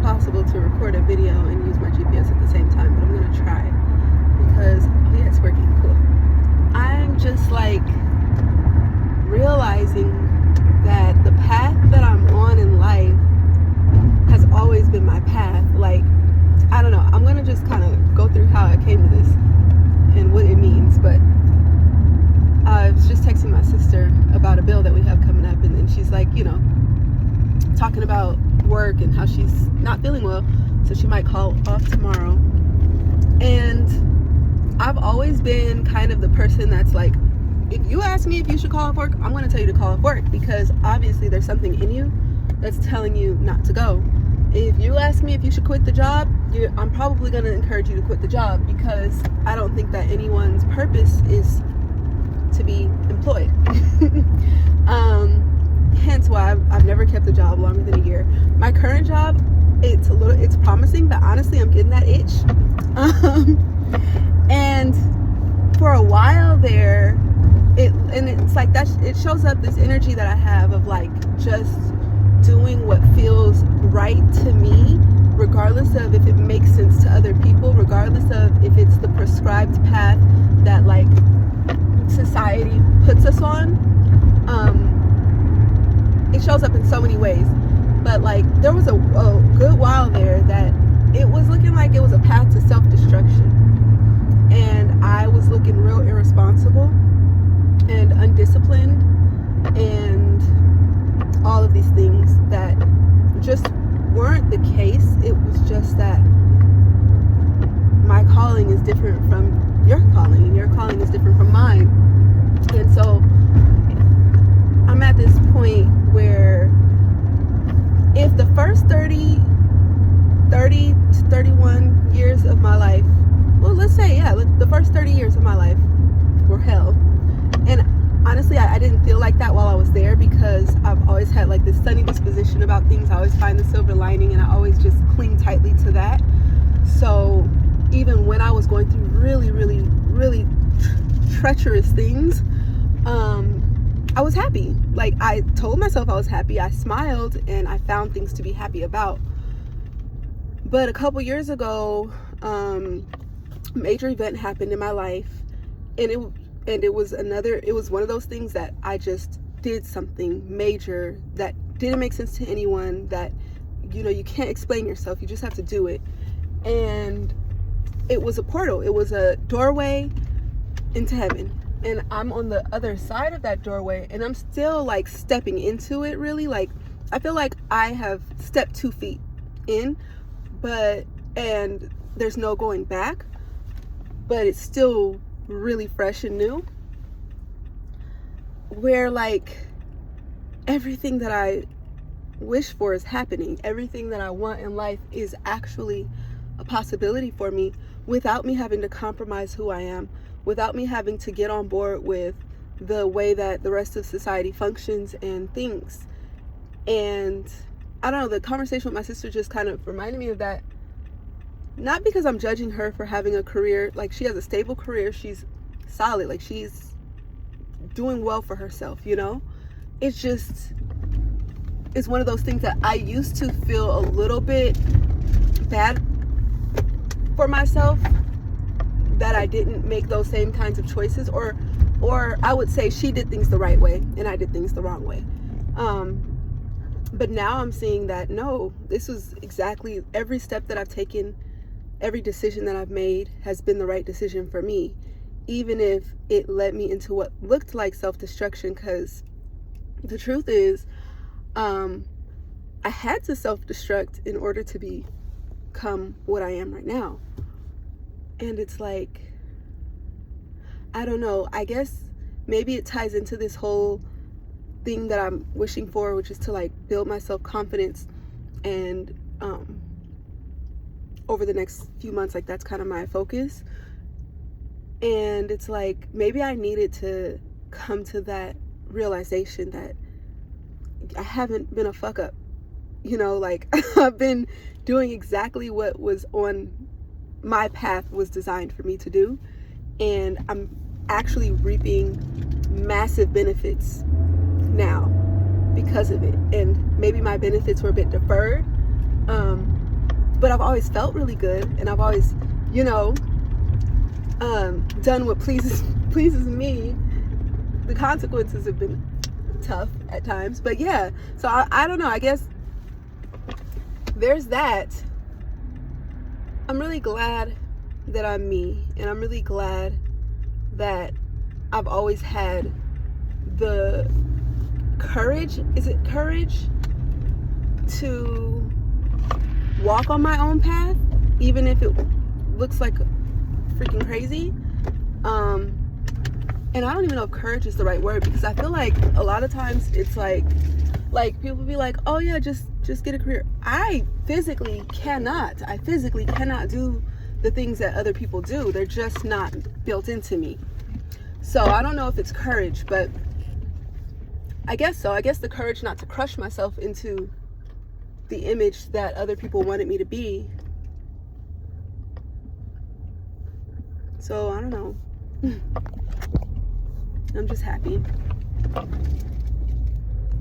possible to record a video and use my GPS at the same time, but I'm gonna try because, oh yeah, it's working, cool. I'm just like realizing that the path that I'm on in life has always been my path. Like, I don't know, I'm gonna just kind of go through how I came to this and what it means, but I was just texting my sister about a bill that we have coming up, and then she's like, you know, talking about work and how she's not feeling well, so she might call off tomorrow. And I've always been kind of the person that's like, if you ask me if you should call off work, I'm going to tell you to call off work, because obviously there's something in you that's telling you not to go. If you ask me if you should quit the job, I'm probably going to encourage you to quit the job, because I don't think that anyone's purpose is to be employed. Hence why I've never kept a job longer than a year. My current job, it's promising, but honestly I'm getting that itch. And for a while there, it's like that. It shows up this energy that I have of like just doing what feels right to me, regardless of if it makes sense to other people, regardless of if it's the prescribed path that like society puts us on. It shows up in so many ways, but like there was a good while there that it was looking like it was a path to self-destruction, and I was looking real irresponsible and undisciplined and all of these things that just weren't the case. It was just that my calling is different from your calling, and your calling is different from mine. And so I'm at this point where if the first 30 to 31 years of my life, well, let's say, yeah, the first 30 years of my life were hell. And honestly, I didn't feel like that while I was there, because I've always had like this sunny disposition about things. I always find the silver lining, and I always just cling tightly to that. So even when I was going through really, really, really treacherous things, I was happy. Like, I told myself I was happy. I smiled, and I found things to be happy about. But a couple years ago, major event happened in my life, and it was one of those things that I just did something major that didn't make sense to anyone, that, you know, you can't explain yourself, you just have to do it. And it was a portal, it was a doorway into heaven, and I'm on the other side of that doorway, and I'm still like stepping into it. Really, like, I feel like I have stepped 2 feet in, and there's no going back, but it's still really fresh and new, where like everything that I wish for is happening. Everything that I want in life is actually a possibility for me, without me having to compromise who I am, without me having to get on board with the way that the rest of society functions and thinks. And I don't know, the conversation with my sister just kind of reminded me of that. Not because I'm judging her for having a career. Like, she has a stable career, she's solid, like she's doing well for herself, you know? It's just, it's one of those things that I used to feel a little bit bad for myself, that I didn't make those same kinds of choices, or I would say she did things the right way and I did things the wrong way. But now I'm seeing that no, this was exactly, every step that I've taken, every decision that I've made has been the right decision for me, even if it led me into what looked like self-destruction. Because the truth is, I had to self-destruct in order to become what I am right now. And it's like, I don't know, I guess maybe it ties into this whole thing that I'm wishing for, which is to like build my self-confidence. And over the next few months, like that's kind of my focus. And it's like, maybe I needed to come to that realization that I haven't been a fuck up, you know, like I've been doing exactly what was on my path was designed for me to do, and I'm actually reaping massive benefits now because of it. And maybe my benefits were a bit deferred, but I've always felt really good, and I've always, you know, done what pleases me. The consequences have been tough at times, but yeah. So I don't know. I guess there's that. I'm really glad that I'm me, and I'm really glad that I've always had the courage. Is it courage to walk on my own path, even if it looks like freaking crazy? And I don't even know if courage is the right word, because I feel like a lot of times it's like people be like, oh yeah, just get a career. I physically cannot do the things that other people do. They're just not built into me. So I don't know if it's courage, but I guess so. I guess the courage not to crush myself into the image that other people wanted me to be. So I don't know. I'm just happy.